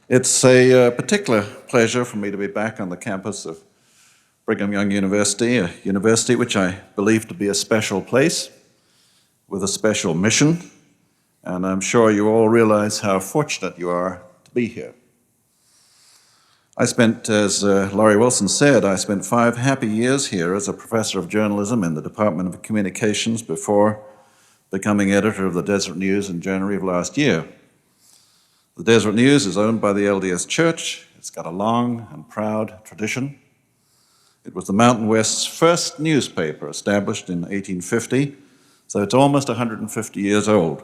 It's a particular pleasure for me to be back on the campus of Brigham Young University, a university which I believe to be a special place with a special mission, and I'm sure you all realize how fortunate you are to be here. I spent, as Laurie Wilson said, I spent 5 happy years here as a professor of journalism in the Department of Communications before becoming editor of the Deseret News in January of last year. The Deseret News is owned by the LDS Church. It's got a long and proud tradition. It was the Mountain West's first newspaper, established in 1850, so it's almost 150 years old.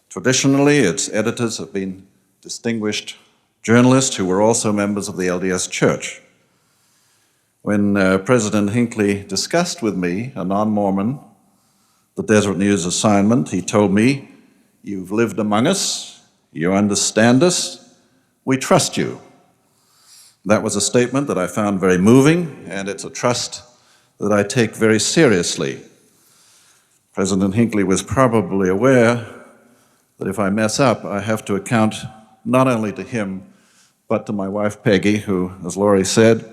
Traditionally, its editors have been distinguished journalists who were also members of the LDS Church. When President Hinckley discussed with me, a non-Mormon, the Deseret News assignment, he told me, "You've lived among us, you understand us, we trust you." That was a statement that I found very moving, and it's a trust that I take very seriously. President Hinckley was probably aware that if I mess up, I have to account not only to him, but to my wife Peggy, who, as Laurie said,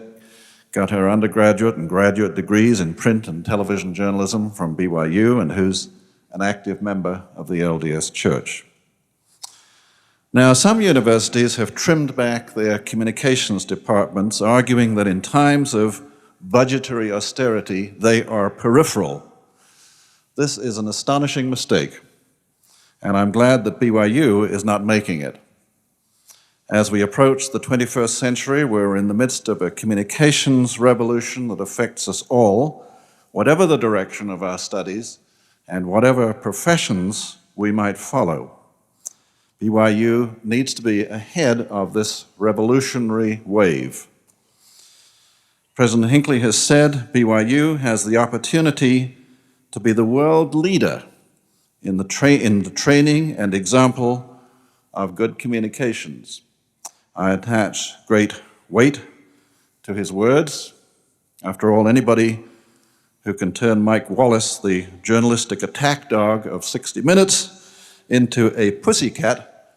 got her undergraduate and graduate degrees in print and television journalism from BYU, and who's an active member of the LDS Church. Now, some universities have trimmed back their communications departments, arguing that in times of budgetary austerity, they are peripheral. This is an astonishing mistake, and I'm glad that BYU is not making it. As we approach the 21st century, we're in the midst of a communications revolution that affects us all, whatever the direction of our studies and whatever professions we might follow. BYU needs to be ahead of this revolutionary wave. President Hinckley has said BYU has the opportunity to be the world leader in the training and example of good communications. I attach great weight to his words. After all, anybody who can turn Mike Wallace, the journalistic attack dog of 60 Minutes, into a pussycat,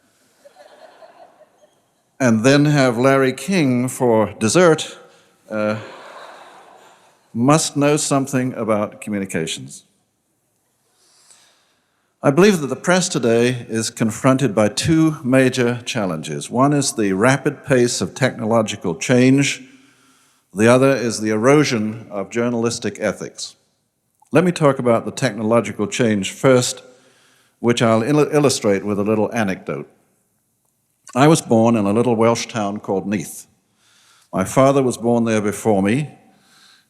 and then have Larry King for dessert, must know something about communications. I believe that the press today is confronted by 2 major challenges. One is the rapid pace of technological change. The other is the erosion of journalistic ethics. Let me talk about the technological change first, which I'll illustrate with a little anecdote. I was born in a little Welsh town called Neath. My father was born there before me,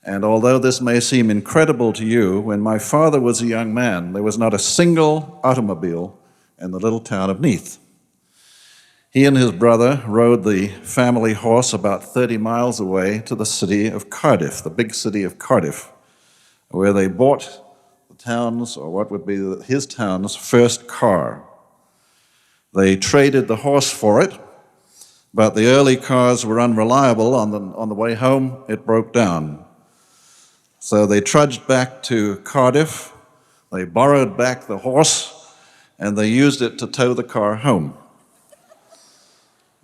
and although this may seem incredible to you, when my father was a young man, there was not a single automobile in the little town of Neath. He and his brother rode the family horse about 30 miles away to the city of Cardiff, the big city of Cardiff, where they bought the town's, or what would be his town's, first car. They traded the horse for it, but the early cars were unreliable. On the way home, it broke down. So they trudged back to Cardiff, they borrowed back the horse, and they used it to tow the car home.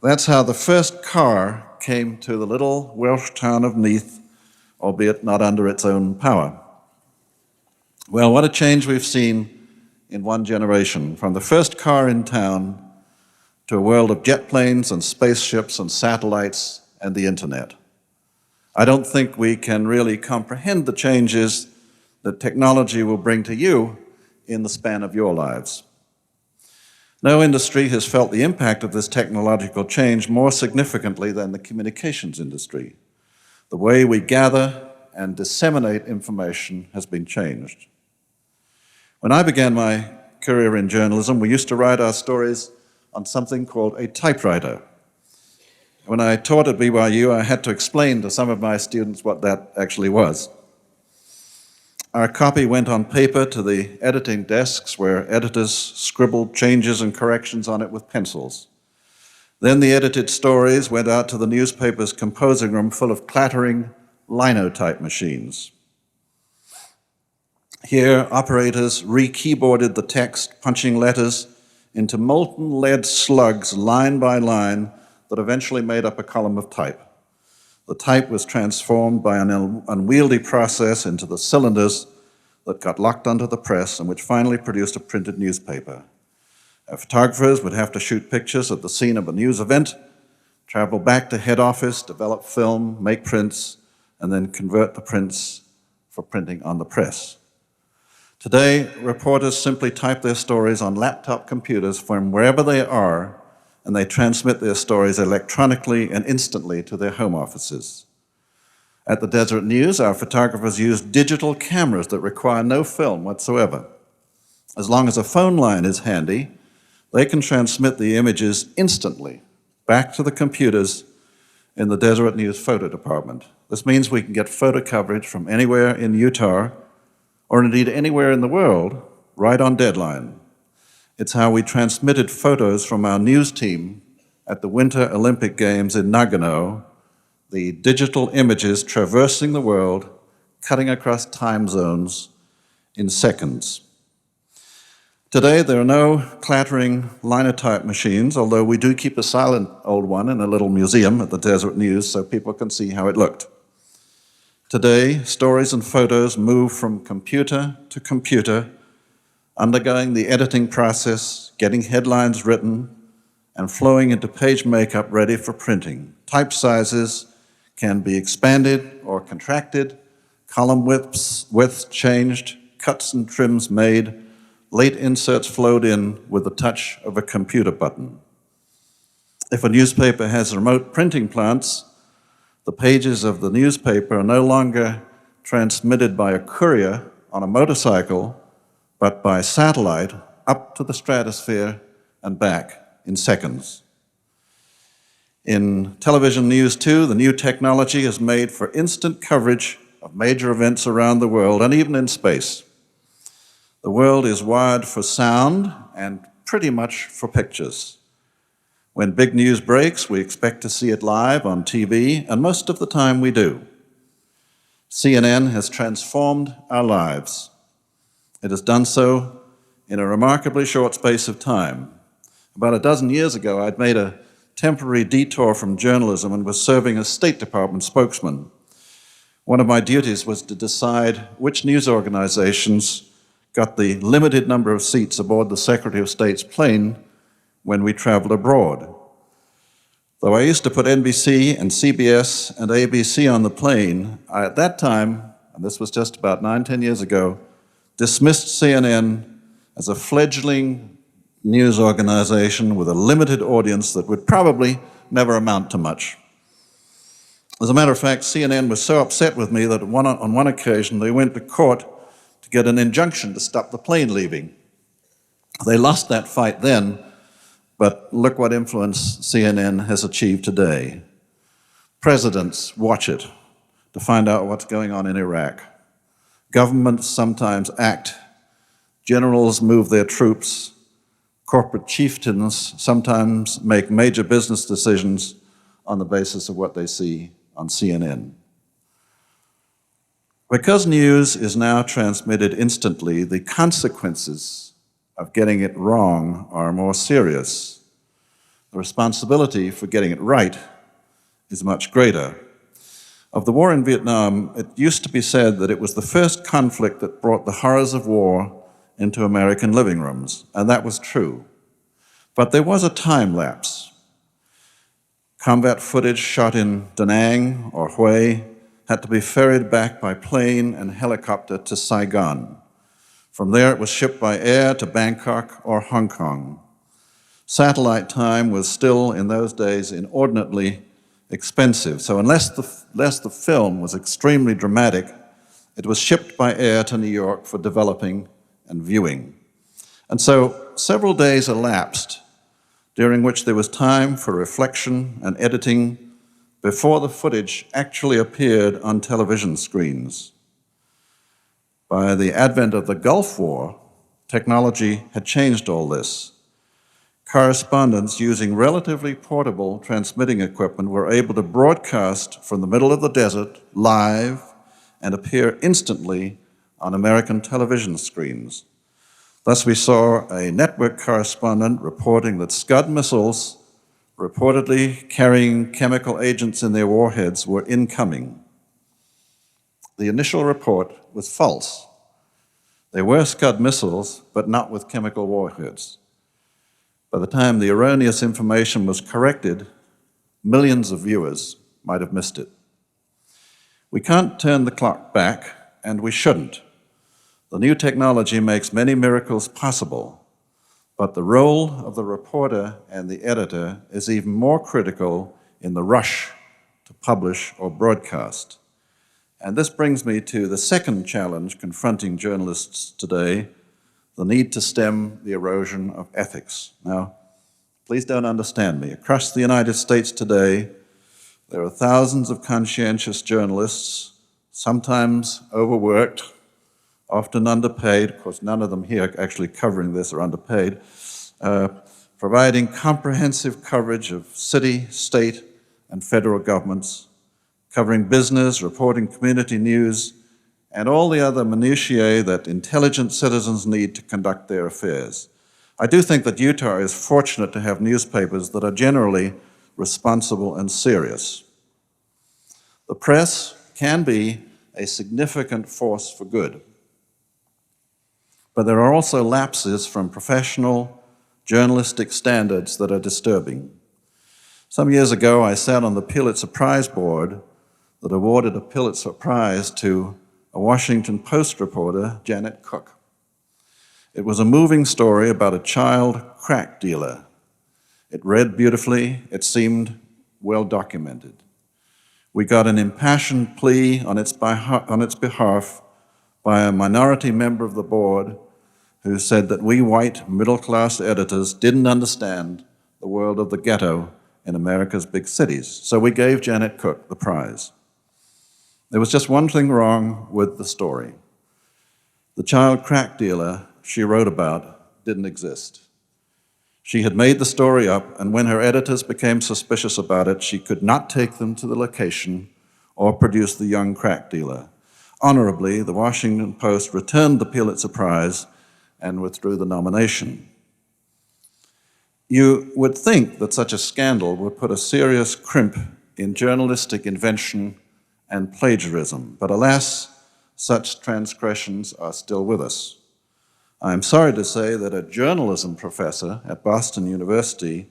That's how the first car came to the little Welsh town of Neath, albeit not under its own power. Well, what a change we've seen in one generation, from the first car in town to a world of jet planes and spaceships and satellites and the internet. I don't think we can really comprehend the changes that technology will bring to you in the span of your lives. No industry has felt the impact of this technological change more significantly than the communications industry. The way we gather and disseminate information has been changed. When I began my career in journalism, we used to write our stories on something called a typewriter. When I taught at BYU, I had to explain to some of my students what that actually was. Our copy went on paper to the editing desks where editors scribbled changes and corrections on it with pencils. Then the edited stories went out to the newspaper's composing room full of clattering linotype machines. Here, operators re-keyboarded the text, punching letters into molten lead slugs line by line that eventually made up a column of type. The type was transformed by an unwieldy process into the cylinders that got locked onto the press and which finally produced a printed newspaper. Our photographers would have to shoot pictures at the scene of a news event, travel back to head office, develop film, make prints, and then convert the prints for printing on the press. Today, reporters simply type their stories on laptop computers from wherever they are, and they transmit their stories electronically and instantly to their home offices. At the Deseret News, our photographers use digital cameras that require no film whatsoever. As long as a phone line is handy, they can transmit the images instantly back to the computers in the Deseret News photo department. This means we can get photo coverage from anywhere in Utah, or indeed anywhere in the world, right on deadline. It's how we transmitted photos from our news team at the Winter Olympic Games in Nagano, the digital images traversing the world, cutting across time zones in seconds. Today, there are no clattering linotype machines, although we do keep a silent old one in a little museum at the Deseret News so people can see how it looked. Today, stories and photos move from computer to computer, undergoing the editing process, getting headlines written, and flowing into page makeup ready for printing. Type sizes can be expanded or contracted, column widths changed, cuts and trims made, late inserts flowed in with the touch of a computer button. If a newspaper has remote printing plants, the pages of the newspaper are no longer transmitted by a courier on a motorcycle, but by satellite up to the stratosphere and back in seconds. In television news too, the new technology is made for instant coverage of major events around the world and even in space. The world is wired for sound and pretty much for pictures. When big news breaks, we expect to see it live on TV, and most of the time we do. CNN has transformed our lives. It has done so in a remarkably short space of time. About a dozen years ago, I'd made a temporary detour from journalism and was serving as State Department spokesman. One of my duties was to decide which news organizations got the limited number of seats aboard the Secretary of State's plane when we traveled abroad. Though I used to put NBC and CBS and ABC on the plane, I at that time, and this was just about 9-10 years ago, dismissed CNN as a fledgling news organization with a limited audience that would probably never amount to much. As a matter of fact, CNN was so upset with me that on one occasion they went to court to get an injunction to stop the plane leaving. They lost that fight then, but look what influence CNN has achieved today. Presidents watch it to find out what's going on in Iraq. Governments sometimes act. Generals move their troops. Corporate chieftains sometimes make major business decisions on the basis of what they see on CNN. Because news is now transmitted instantly, the consequences of getting it wrong are more serious. The responsibility for getting it right is much greater. Of the war in Vietnam, it used to be said that it was the first conflict that brought the horrors of war into American living rooms, and that was true. But there was a time lapse. Combat footage shot in Da Nang or Hue had to be ferried back by plane and helicopter to Saigon. From there, it was shipped by air to Bangkok or Hong Kong. Satellite time was still, in those days, inordinately expensive. So unless the film was extremely dramatic, it was shipped by air to New York for developing and viewing. And so several days elapsed, during which there was time for reflection and editing before the footage actually appeared on television screens. By the advent of the Gulf War, technology had changed all this. Correspondents using relatively portable transmitting equipment were able to broadcast from the middle of the desert live and appear instantly on American television screens. Thus, we saw a network correspondent reporting that Scud missiles, reportedly carrying chemical agents in their warheads, were incoming. The initial report was false. There were Scud missiles, but not with chemical warheads. By the time the erroneous information was corrected, millions of viewers might have missed it. We can't turn the clock back, and we shouldn't. The new technology makes many miracles possible, but the role of the reporter and the editor is even more critical in the rush to publish or broadcast. And this brings me to the second challenge confronting journalists today, the need to stem the erosion of ethics. Now, please don't understand me. Across the United States today, there are thousands of conscientious journalists, sometimes overworked, often underpaid. Of course, none of them here actually covering this are underpaid, providing comprehensive coverage of city, state, and federal governments, covering business, reporting community news, and all the other minutiae that intelligent citizens need to conduct their affairs. I do think that Utah is fortunate to have newspapers that are generally responsible and serious. The press can be a significant force for good, but there are also lapses from professional journalistic standards that are disturbing. Some years ago, I sat on the Pulitzer Prize board that awarded a Pulitzer Prize to a Washington Post reporter, Janet Cook. It was a moving story about a child crack dealer. It read beautifully, it seemed well documented. We got an impassioned plea on its behalf by a minority member of the board who said that we white middle-class editors didn't understand the world of the ghetto in America's big cities. So we gave Janet Cook the prize. There was just one thing wrong with the story. The child crack dealer she wrote about didn't exist. She had made the story up, and when her editors became suspicious about it, she could not take them to the location or produce the young crack dealer. Honorably, the Washington Post returned the Pulitzer Prize and withdrew the nomination. You would think that such a scandal would put a serious crimp in journalistic invention and plagiarism, but alas, such transgressions are still with us. I'm sorry to say that a journalism professor at Boston University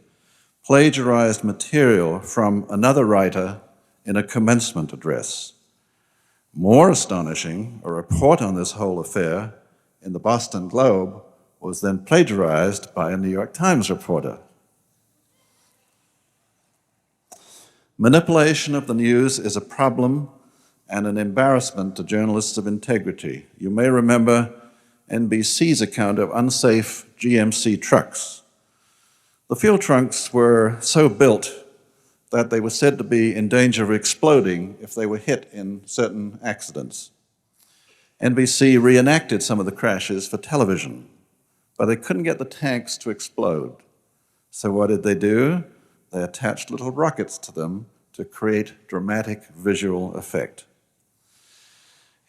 plagiarized material from another writer in a commencement address. More astonishing, a report on this whole affair in the Boston Globe was then plagiarized by a New York Times reporter. Manipulation of the news is a problem and an embarrassment to journalists of integrity. You may remember NBC's account of unsafe GMC trucks. The fuel trucks were so built that they were said to be in danger of exploding if they were hit in certain accidents. NBC reenacted some of the crashes for television, but they couldn't get the tanks to explode. So what did they do? They attached little rockets to them to create dramatic visual effect.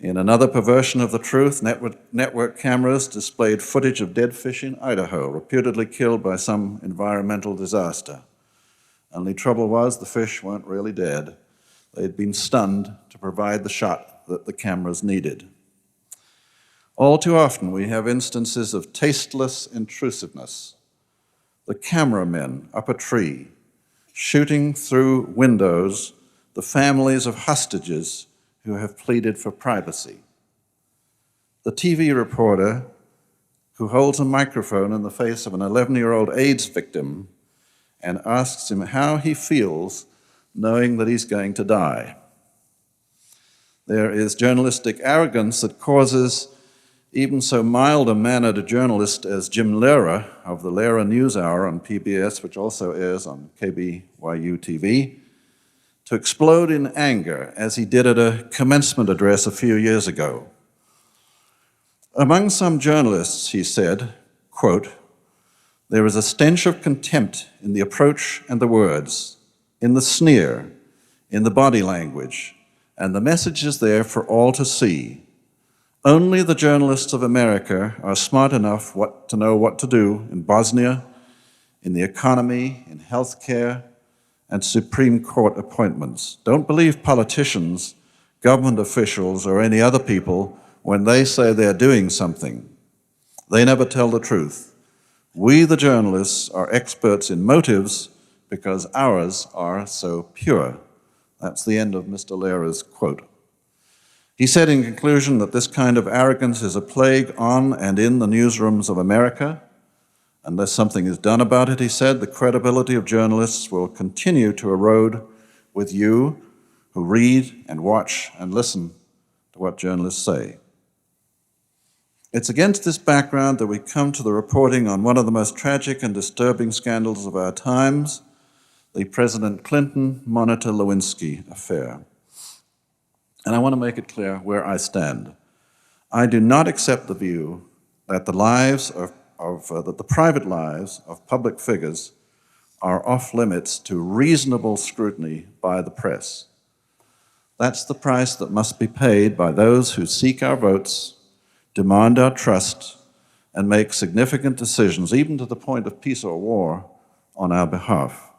In another perversion of the truth, network cameras displayed footage of dead fish in Idaho, reputedly killed by some environmental disaster. Only trouble was the fish weren't really dead. They'd been stunned to provide the shot that the cameras needed. All too often, we have instances of tasteless intrusiveness. The cameramen up a tree, shooting through windows the families of hostages who have pleaded for privacy. The TV reporter who holds a microphone in the face of an 11-year-old AIDS victim and asks him how he feels knowing that he's going to die. There is journalistic arrogance that causes even so mild-mannered a journalist as Jim Lehrer of the Lehrer News Hour on PBS, which also airs on KBYU TV, to explode in anger as he did at a commencement address a few years ago. Among some journalists, he said, quote, "There is a stench of contempt in the approach and the words, in the sneer, in the body language, and the message is there for all to see. Only the journalists of America are smart enough to know what to do in Bosnia, in the economy, in healthcare, and Supreme Court appointments. Don't believe politicians, government officials, or any other people when they say they're doing something. They never tell the truth. We, the journalists, are experts in motives because ours are so pure. That's the end of Mr. Lehre's quote. He said in conclusion that this kind of arrogance is a plague on and in the newsrooms of America. Unless something is done about it, he said, the credibility of journalists will continue to erode with you who read and watch and listen to what journalists say. It's against this background that we come to the reporting on one of the most tragic and disturbing scandals of our times, the President Clinton-Lewinsky affair. And I want to make it clear where I stand. I do not accept the view that the private lives of public figures are off limits to reasonable scrutiny by the press. That's the price that must be paid by those who seek our votes, demand our trust, and make significant decisions, even to the point of peace or war, on our behalf.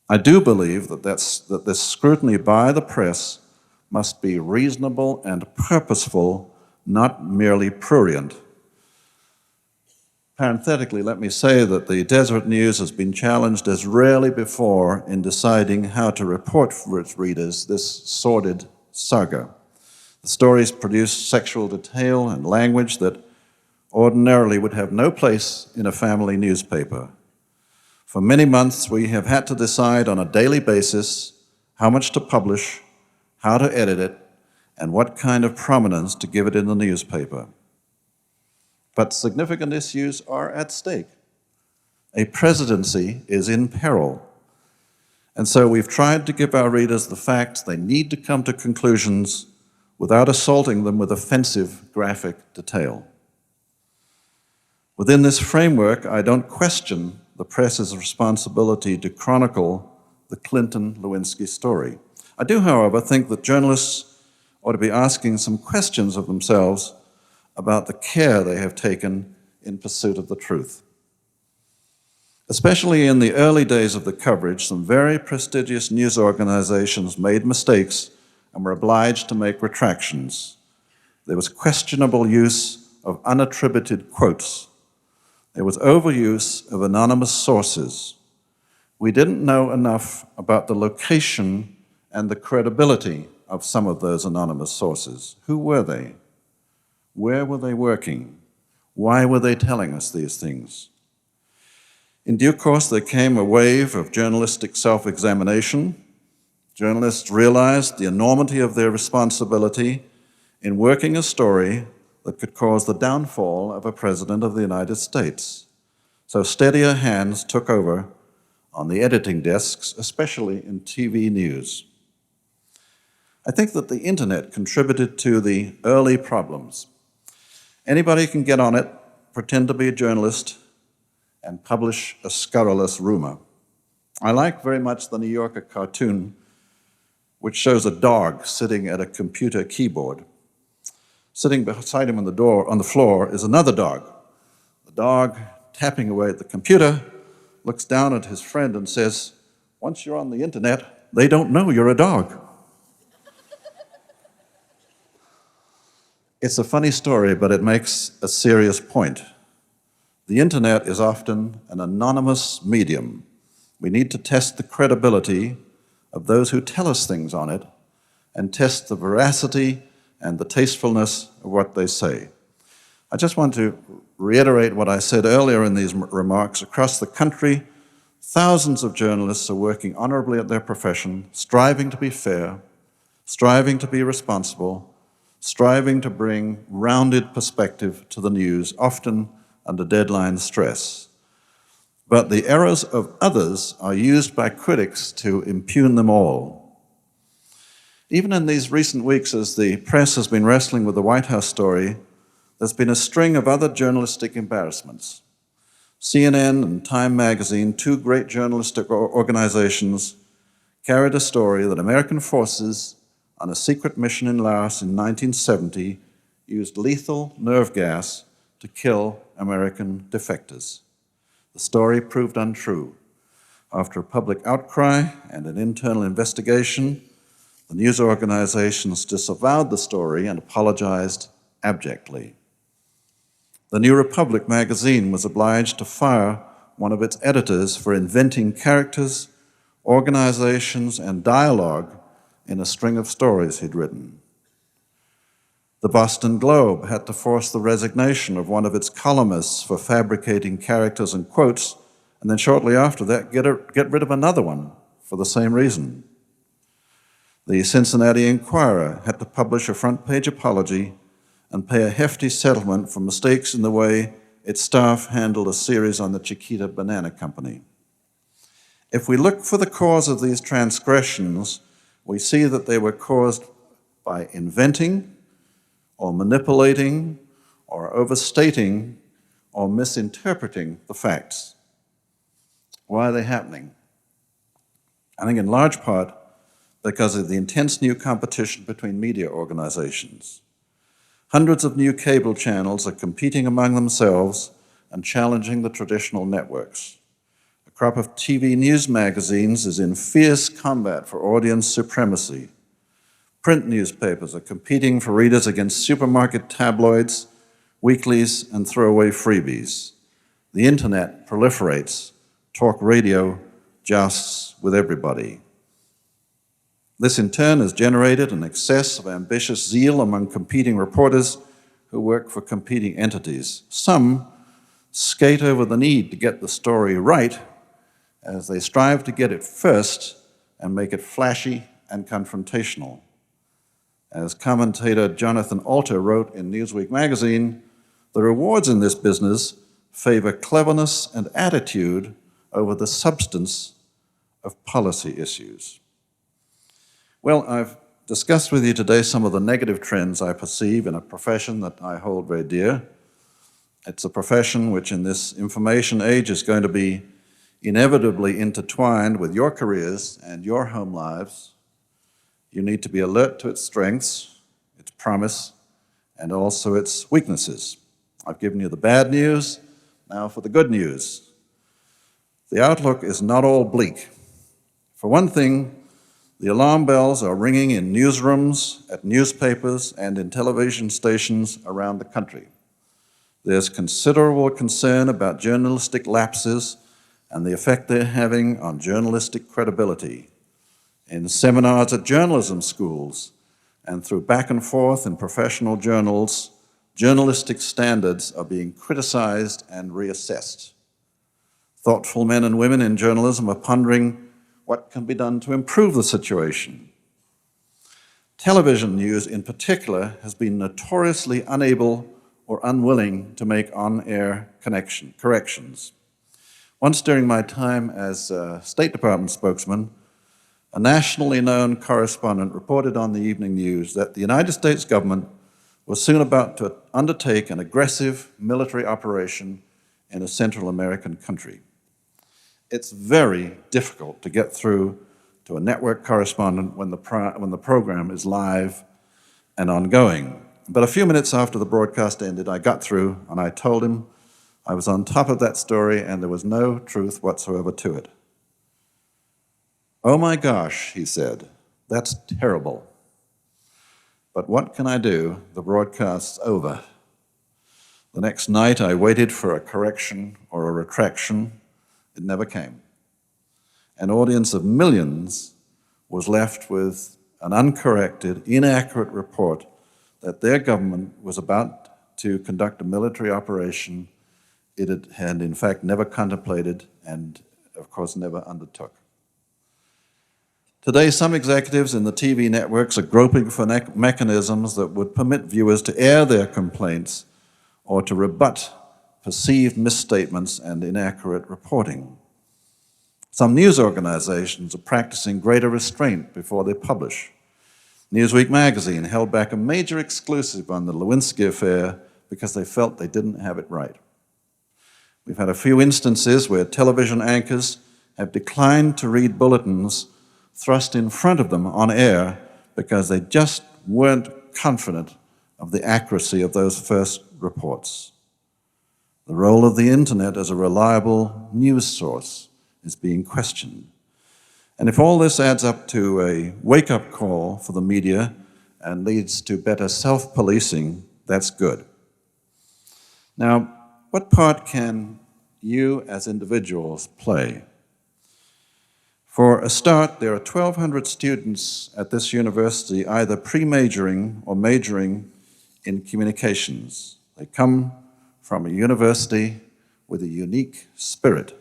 I do believe that this scrutiny by the press must be reasonable and purposeful, not merely prurient. Parenthetically, let me say that the Deseret News has been challenged as rarely before in deciding how to report for its readers this sordid saga. The stories produce sexual detail and language that ordinarily would have no place in a family newspaper. For many months, we have had to decide on a daily basis how much to publish, how to edit it, and what kind of prominence to give it in the newspaper. But significant issues are at stake. A presidency is in peril. And so we've tried to give our readers the facts they need to come to conclusions without assaulting them with offensive graphic detail. Within this framework, I don't question the press's responsibility to chronicle the Clinton-Lewinsky story. I do, however, think that journalists ought to be asking some questions of themselves about the care they have taken in pursuit of the truth. Especially in the early days of the coverage, some very prestigious news organizations made mistakes and were obliged to make retractions. There was questionable use of unattributed quotes. There was overuse of anonymous sources. We didn't know enough about the location and the credibility of some of those anonymous sources. Who were they? Where were they working? Why were they telling us these things? In due course, there came a wave of journalistic self-examination. Journalists realized the enormity of their responsibility in working a story that could cause the downfall of a president of the United States. So steadier hands took over on the editing desks, especially in TV news. I think that the internet contributed to the early problems. Anybody can get on it, pretend to be a journalist, and publish a scurrilous rumor. I like very much the New Yorker cartoon, which shows a dog sitting at a computer keyboard. Sitting beside him on the floor is another dog. The dog, tapping away at the computer, looks down at his friend and says, "Once you're on the internet, they don't know you're a dog." It's a funny story, but it makes a serious point. The internet is often an anonymous medium. We need to test the credibility of those who tell us things on it and test the veracity and the tastefulness of what they say. I just want to reiterate what I said earlier in these remarks. Across the country, thousands of journalists are working honorably at their profession, striving to be fair, striving to be responsible, striving to bring rounded perspective to the news, often under deadline stress. But the errors of others are used by critics to impugn them all. Even in these recent weeks, as the press has been wrestling with the White House story, there's been a string of other journalistic embarrassments. CNN and Time magazine, two great journalistic organizations, carried a story that American forces on a secret mission in Laos in 1970 used lethal nerve gas to kill American defectors. The story proved untrue. After a public outcry and an internal investigation, the news organizations disavowed the story and apologized abjectly. The New Republic magazine was obliged to fire one of its editors for inventing characters, organizations, and dialogue in a string of stories he'd written. The Boston Globe had to force the resignation of one of its columnists for fabricating characters and quotes, and then shortly after that, get rid of another one for the same reason. The Cincinnati Enquirer had to publish a front-page apology and pay a hefty settlement for mistakes in the way its staff handled a series on the Chiquita Banana Company. If we look for the cause of these transgressions, we see that they were caused by inventing or manipulating or overstating or misinterpreting the facts. Why are they happening? I think in large part because of the intense new competition between media organizations. Hundreds of new cable channels are competing among themselves and challenging the traditional networks. A crop of TV news magazines is in fierce combat for audience supremacy. Print newspapers are competing for readers against supermarket tabloids, weeklies, and throwaway freebies. The internet proliferates. Talk radio jousts with everybody. This in turn has generated an excess of ambitious zeal among competing reporters who work for competing entities. Some skate over the need to get the story right as they strive to get it first and make it flashy and confrontational. As commentator Jonathan Alter wrote in Newsweek magazine, the rewards in this business favor cleverness and attitude over the substance of policy issues. Well, I've discussed with you today some of the negative trends I perceive in a profession that I hold very dear. It's a profession which in this information age is going to be inevitably intertwined with your careers and your home lives. You need to be alert to its strengths, its promise, and also its weaknesses. I've given you the bad news, now for the good news. The outlook is not all bleak. For one thing, the alarm bells are ringing in newsrooms, at newspapers, and in television stations around the country. There's considerable concern about journalistic lapses and the effect they're having on journalistic credibility. In seminars at journalism schools and through back and forth in professional journals, journalistic standards are being criticized and reassessed. Thoughtful men and women in journalism are pondering what can be done to improve the situation. Television news in particular has been notoriously unable or unwilling to make on-air corrections. Once during my time as a State Department spokesman, a nationally known correspondent reported on the evening news that the United States government was soon about to undertake an aggressive military operation in a Central American country. It's very difficult to get through to a network correspondent when the program is live and ongoing. But a few minutes after the broadcast ended, I got through and I told him I was on top of that story and there was no truth whatsoever to it. "Oh my gosh," he said, "that's terrible. But what can I do? The broadcast's over." The next night I waited for a correction or a retraction. It never came. An audience of millions was left with an uncorrected, inaccurate report that their government was about to conduct a military operation it had in fact never contemplated and, of course, never undertook. Today, some executives in the TV networks are groping for mechanisms that would permit viewers to air their complaints or to rebut perceived misstatements and inaccurate reporting. Some news organizations are practicing greater restraint before they publish. Newsweek magazine held back a major exclusive on the Lewinsky affair because they felt they didn't have it right. We've had a few instances where television anchors have declined to read bulletins thrust in front of them on air because they just weren't confident of the accuracy of those first reports. The role of the internet as a reliable news source is being questioned. And if all this adds up to a wake-up call for the media and leads to better self-policing, that's good. Now, what part can you as individuals play? For a start, there are 1,200 students at this university either pre-majoring or majoring in communications. They come from a university with a unique spirit.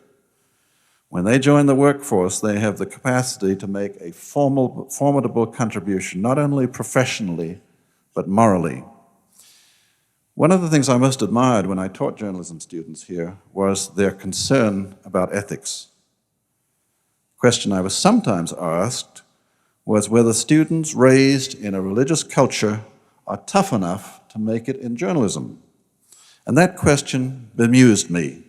When they join the workforce, they have the capacity to make a formidable contribution, not only professionally, but morally. One of the things I most admired when I taught journalism students here was their concern about ethics. The question I was sometimes asked was whether students raised in a religious culture are tough enough to make it in journalism. And that question bemused me,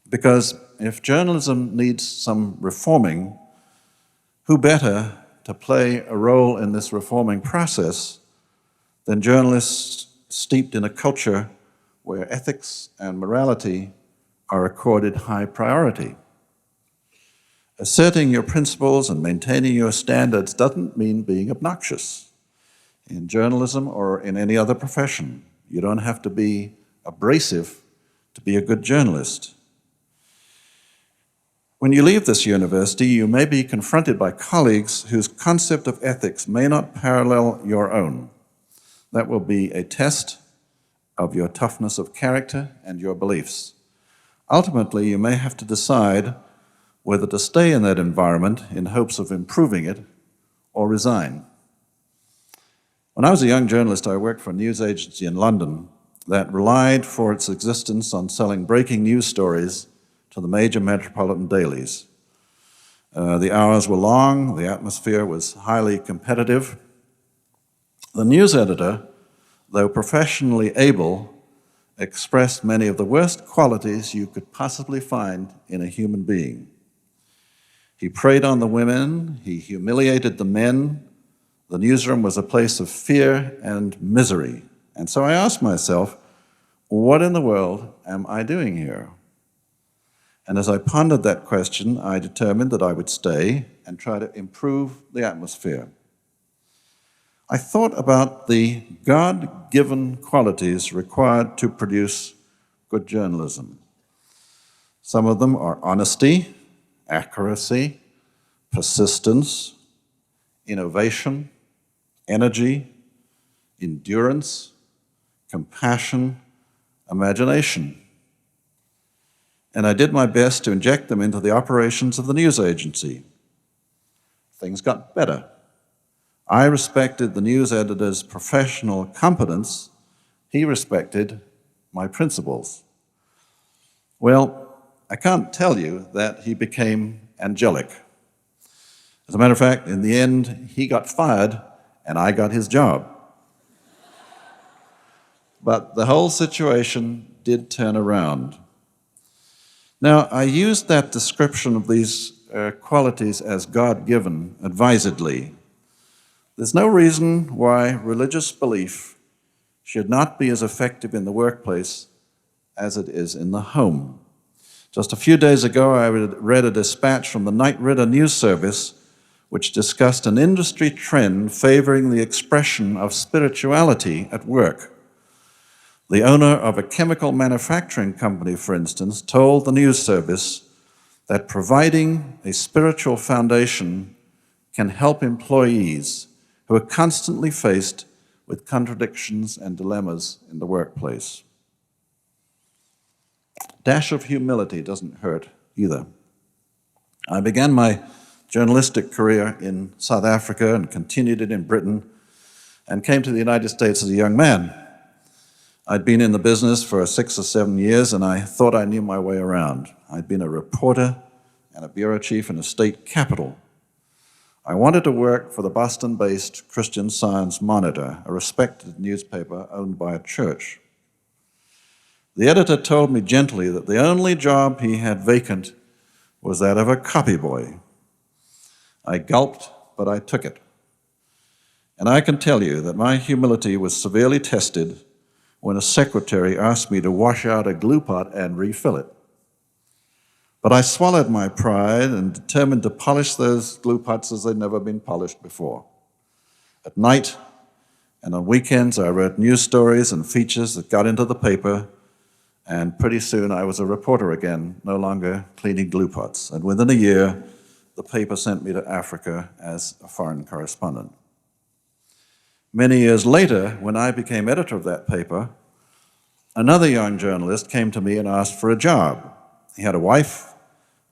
because if journalism needs some reforming, who better to play a role in this reforming process than journalists steeped in a culture where ethics and morality are accorded high priority? Asserting your principles and maintaining your standards doesn't mean being obnoxious. In journalism or in any other profession, you don't have to be abrasive to be a good journalist. When you leave this university, you may be confronted by colleagues whose concept of ethics may not parallel your own. That will be a test of your toughness of character and your beliefs. Ultimately, you may have to decide whether to stay in that environment in hopes of improving it or resign. When I was a young journalist, I worked for a news agency in London that relied for its existence on selling breaking news stories to the major metropolitan dailies. The hours were long, the atmosphere was highly competitive. The news editor, though professionally able, expressed many of the worst qualities you could possibly find in a human being. He preyed on the women, he humiliated the men. The newsroom was a place of fear and misery. And so I asked myself, what in the world am I doing here? And as I pondered that question, I determined that I would stay and try to improve the atmosphere. I thought about the God-given qualities required to produce good journalism. Some of them are honesty, accuracy, persistence, innovation, energy, endurance, compassion, imagination. And I did my best to inject them into the operations of the news agency. Things got better. I respected the news editor's professional competence. He respected my principles. Well, I can't tell you that he became angelic. As a matter of fact, in the end, he got fired and I got his job. But the whole situation did turn around. Now, I used that description of these qualities as God-given advisedly. There's no reason why religious belief should not be as effective in the workplace as it is in the home. Just a few days ago, I read a dispatch from the Knight Ridder News Service which discussed an industry trend favoring the expression of spirituality at work. The owner of a chemical manufacturing company, for instance, told the news service that providing a spiritual foundation can help employees who are constantly faced with contradictions and dilemmas in the workplace. Dash of humility doesn't hurt either. I began my journalistic career in South Africa and continued it in Britain and came to the United States as a young man. I'd been in the business for 6 or 7 years and I thought I knew my way around. I'd been a reporter and a bureau chief in a state capital. I wanted to work for the Boston-based Christian Science Monitor, a respected newspaper owned by a church. The editor told me gently that the only job he had vacant was that of a copy boy. I gulped, but I took it. And I can tell you that my humility was severely tested when a secretary asked me to wash out a glue pot and refill it. But I swallowed my pride and determined to polish those glue pots as they'd never been polished before. At night and on weekends, I wrote news stories and features that got into the paper, and pretty soon I was a reporter again, no longer cleaning glue pots. And within a year, the paper sent me to Africa as a foreign correspondent. Many years later, when I became editor of that paper, another young journalist came to me and asked for a job. He had a wife,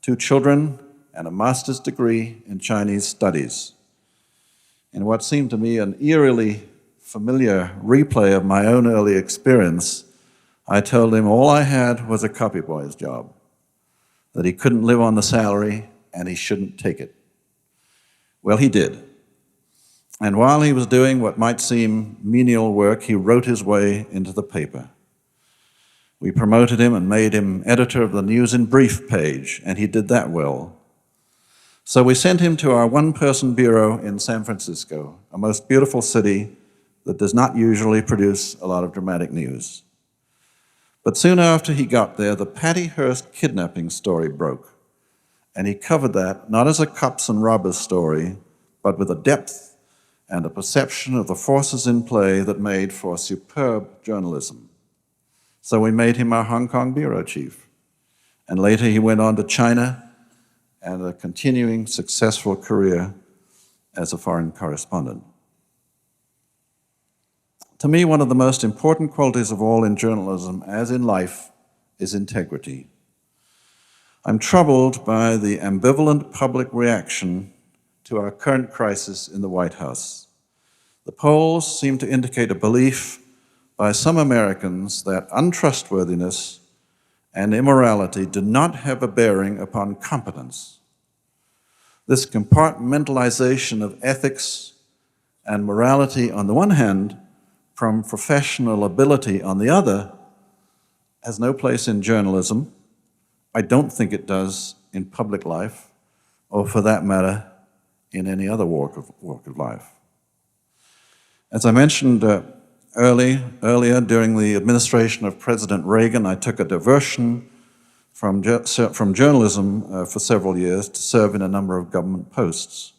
2 children, and a master's degree in Chinese studies. In what seemed to me an eerily familiar replay of my own early experience, I told him all I had was a copy boy's job, that he couldn't live on the salary and he shouldn't take it. Well, he did. And while he was doing what might seem menial work, he wrote his way into the paper. We promoted him and made him editor of the News in Brief page, and he did that well. So we sent him to our one-person bureau in San Francisco, a most beautiful city that does not usually produce a lot of dramatic news. But soon after he got there, the Patty Hearst kidnapping story broke, and he covered that not as a cops and robbers story, but with a depth and a perception of the forces in play that made for superb journalism. So we made him our Hong Kong bureau chief, and later he went on to China and a continuing successful career as a foreign correspondent. To me, one of the most important qualities of all in journalism, as in life, is integrity. I'm troubled by the ambivalent public reaction to our current crisis in the White House. The polls seem to indicate a belief by some Americans that untrustworthiness and immorality do not have a bearing upon competence. This compartmentalization of ethics and morality on the one hand from professional ability on the other has no place in journalism. I don't think it does in public life, or for that matter, in any other walk of life. As I mentioned earlier, during the administration of President Reagan, I took a diversion from journalism for several years to serve in a number of government posts.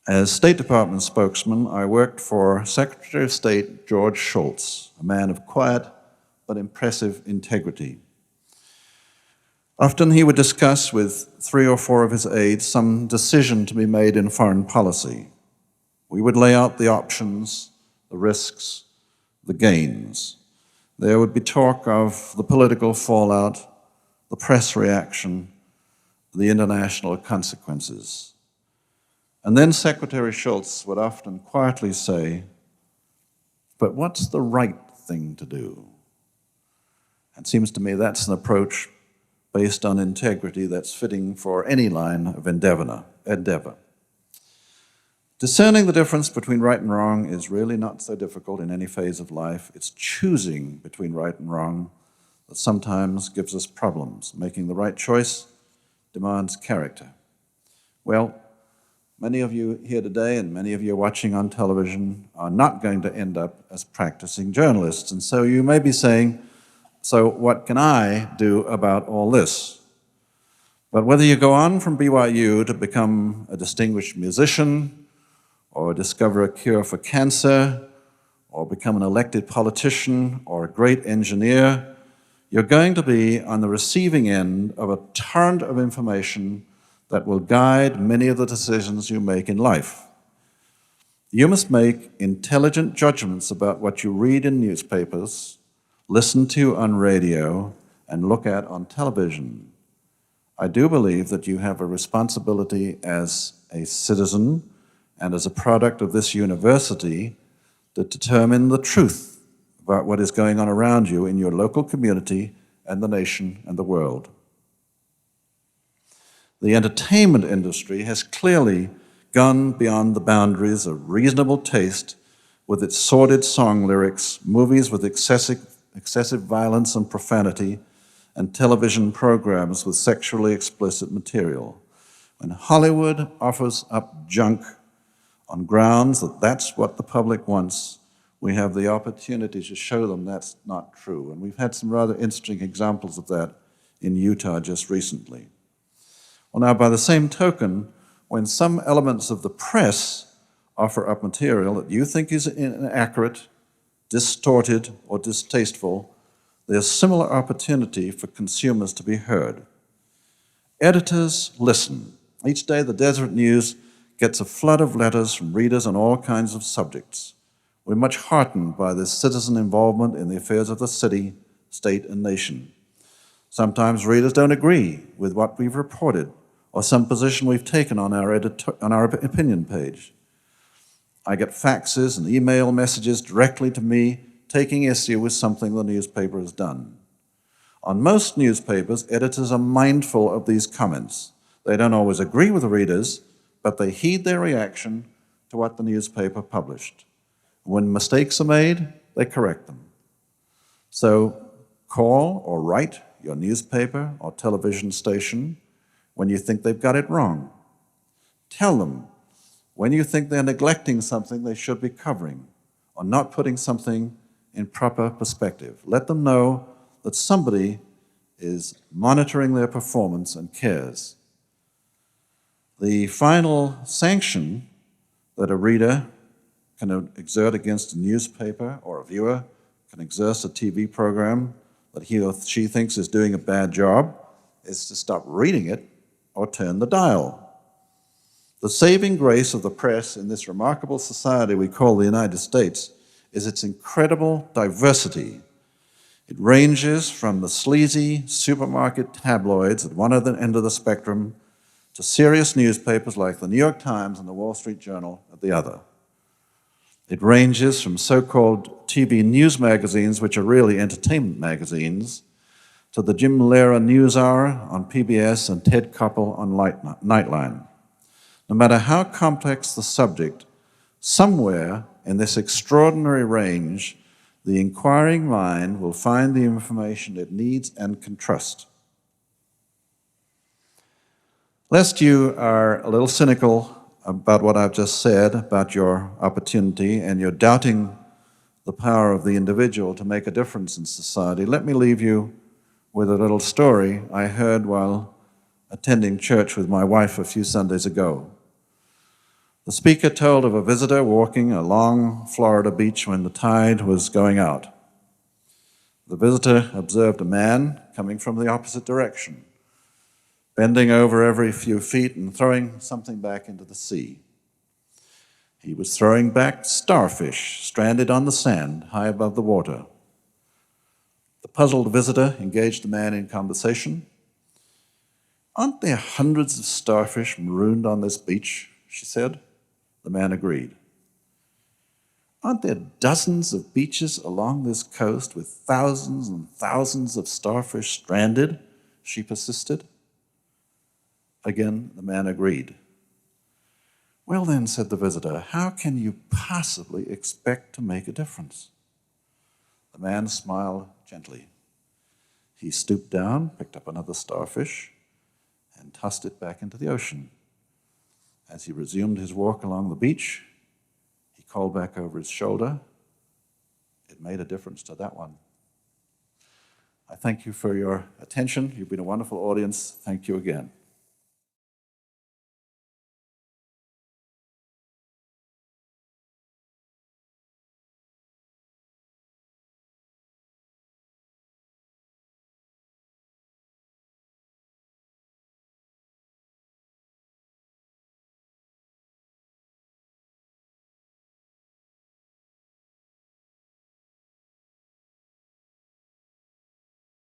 As State Department spokesman, I worked for Secretary of State George Shultz, a man of quiet but impressive integrity. Often he would discuss with 3 or 4 of his aides some decision to be made in foreign policy. We would lay out the options, the risks, the gains. There would be talk of the political fallout, the press reaction, the international consequences. And then Secretary Shultz would often quietly say, "But what's the right thing to do?" It seems to me that's an approach based on integrity that's fitting for any line of endeavor. Discerning the difference between right and wrong is really not so difficult in any phase of life. It's choosing between right and wrong that sometimes gives us problems. Making the right choice demands character. Well, many of you here today and many of you watching on television are not going to end up as practicing journalists. And so you may be saying, so what can I do about all this? But whether you go on from BYU to become a distinguished musician, or discover a cure for cancer, or become an elected politician, or a great engineer, you're going to be on the receiving end of a torrent of information that will guide many of the decisions you make in life. You must make intelligent judgments about what you read in newspapers, listen to on radio, and look at on television. I do believe that you have a responsibility as a citizen and as a product of this university to determine the truth about what is going on around you in your local community and the nation and the world. The entertainment industry has clearly gone beyond the boundaries of reasonable taste with its sordid song lyrics, movies with excessive violence and profanity, and television programs with sexually explicit material. When Hollywood offers up junk on grounds that that's what the public wants, we have the opportunity to show them that's not true. And we've had some rather interesting examples of that in Utah just recently. Well, now, by the same token, when some elements of the press offer up material that you think is inaccurate, distorted, or distasteful, there's similar opportunity for consumers to be heard. Editors listen. Each day, the Deseret News gets a flood of letters from readers on all kinds of subjects. We're much heartened by this citizen involvement in the affairs of the city, state, and nation. Sometimes readers don't agree with what we've reported or some position we've taken on our opinion page. I get faxes and email messages directly to me taking issue with something the newspaper has done. On most newspapers, editors are mindful of these comments. They don't always agree with the readers, but they heed their reaction to what the newspaper published. When mistakes are made, they correct them. So call or write your newspaper or television station when you think they've got it wrong. Tell them when you think they're neglecting something they should be covering or not putting something in proper perspective. Let them know that somebody is monitoring their performance and cares. The final sanction that a reader can exert against a newspaper or a viewer can exert a TV program that he or she thinks is doing a bad job is to stop reading it or turn the dial. The saving grace of the press in this remarkable society we call the United States is its incredible diversity. It ranges from the sleazy supermarket tabloids at one end of the spectrum to serious newspapers like the New York Times and the Wall Street Journal at the other. It ranges from so-called TV news magazines, which are really entertainment magazines, to the Jim Lehrer News Hour on PBS and Ted Koppel on Nightline. No matter how complex the subject, somewhere in this extraordinary range, the inquiring mind will find the information it needs and can trust. Lest you are a little cynical about what I've just said about your opportunity and you're doubting the power of the individual to make a difference in society, let me leave you with a little story I heard while attending church with my wife a few Sundays ago. The speaker told of a visitor walking along Florida beach when the tide was going out. The visitor observed a man coming from the opposite direction, bending over every few feet and throwing something back into the sea. He was throwing back starfish stranded on the sand high above the water. The puzzled visitor engaged the man in conversation. "Aren't there hundreds of starfish marooned on this beach?" she said. The man agreed. "Aren't there dozens of beaches along this coast with thousands and thousands of starfish stranded?" she persisted. Again, the man agreed. "Well then," said the visitor, "how can you possibly expect to make a difference?" The man smiled gently. He stooped down, picked up another starfish, and tossed it back into the ocean. As he resumed his walk along the beach, he called back over his shoulder, "It made a difference to that one." I thank you for your attention. You've been a wonderful audience. Thank you again.